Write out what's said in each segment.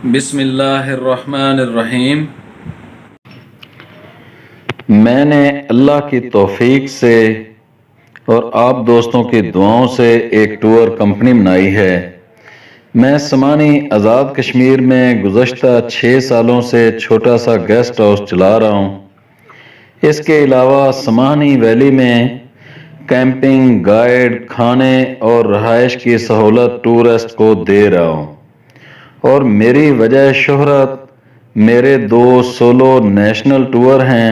بسم اللہ الرحمن الرحیم۔ میں نے اللہ کی توفیق سے اور آپ دوستوں کی دعاؤں سے ایک ٹور کمپنی بنائی ہے۔ میں سمانی آزاد کشمیر میں گزشتہ 6 سالوں سے چھوٹا سا گیسٹ ہاؤس چلا رہا ہوں۔ اس کے علاوہ سمانی ویلی میں کیمپنگ، گائیڈ، کھانے اور رہائش کی سہولت ٹورسٹ کو دے رہا ہوں، اور میری وجہ شہرت میرے 2 سولو نیشنل ٹور ہیں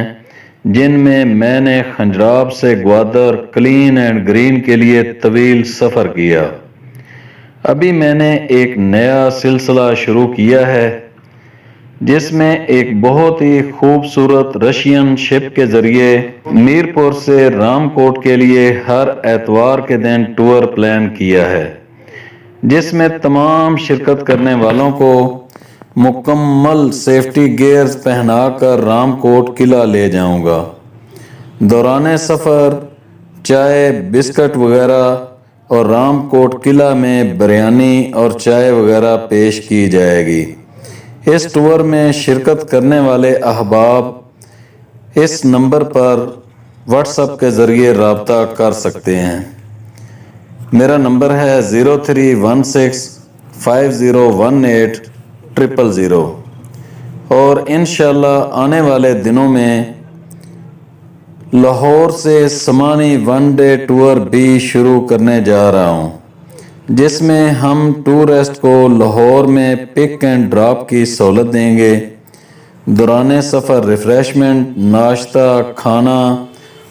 جن میں میں نے خنجراب سے گوادر کلین اینڈ گرین کے لیے طویل سفر کیا۔ ابھی میں نے ایک نیا سلسلہ شروع کیا ہے جس میں ایک بہت ہی خوبصورت رشین شپ کے ذریعے میرپور سے رام کوٹ کے لیے ہر اتوار کے دن ٹور پلان کیا ہے، جس میں تمام شرکت کرنے والوں کو مکمل سیفٹی گیئرز پہنا کر رام کوٹ قلعہ لے جاؤں گا۔ دوران سفر چائے، بسکٹ وغیرہ اور رام کوٹ قلعہ میں بریانی اور چائے وغیرہ پیش کی جائے گی۔ اس ٹور میں شرکت کرنے والے احباب اس نمبر پر واٹس ایپ کے ذریعے رابطہ کر سکتے ہیں۔ میرا نمبر ہے 0316501800، اور انشاءاللہ آنے والے دنوں میں لاہور سے سمانی 1 ڈے ٹور بھی شروع کرنے جا رہا ہوں، جس میں ہم ٹورسٹ کو لاہور میں پک اینڈ ڈراپ کی سہولت دیں گے۔ دوران سفر ریفریشمنٹ، ناشتہ، کھانا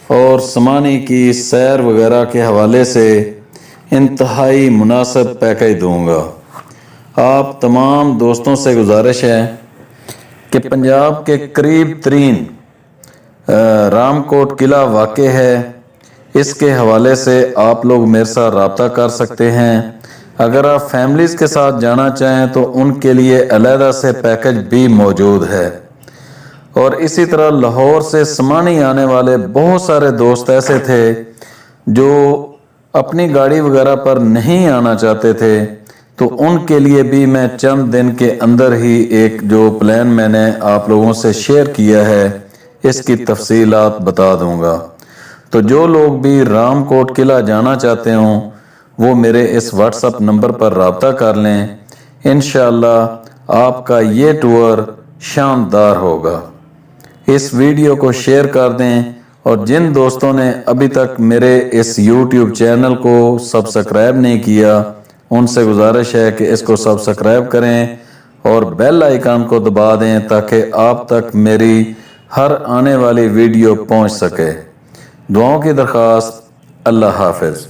اور سمانی کی سیر وغیرہ کے حوالے سے انتہائی مناسب پیکج دوں گا۔ آپ تمام دوستوں سے گزارش ہے کہ پنجاب کے قریب ترین رام کوٹ قلعہ واقع ہے، اس کے حوالے سے آپ لوگ میرے ساتھ رابطہ کر سکتے ہیں۔ اگر آپ فیملیز کے ساتھ جانا چاہیں تو ان کے لیے علیحدہ سے پیکج بھی موجود ہے، اور اسی طرح لاہور سے سمانی آنے والے بہت سارے دوست ایسے تھے جو اپنی گاڑی وغیرہ پر نہیں آنا چاہتے تھے، تو ان کے لیے بھی میں چند دن کے اندر ہی ایک جو پلان میں نے آپ لوگوں سے شیئر کیا ہے اس کی تفصیلات بتا دوں گا۔ تو جو لوگ بھی رام کوٹ قلعہ جانا چاہتے ہوں وہ میرے اس واٹس ایپ نمبر پر رابطہ کر لیں، انشاءاللہ آپ کا یہ ٹور شاندار ہوگا۔ اس ویڈیو کو شیئر کر دیں، اور جن دوستوں نے ابھی تک میرے اس یوٹیوب چینل کو سبسکرائب نہیں کیا ان سے گزارش ہے کہ اس کو سبسکرائب کریں اور بیل آئیکن کو دبا دیں تاکہ آپ تک میری ہر آنے والی ویڈیو پہنچ سکے۔ دعاؤں کی درخواست۔ اللہ حافظ۔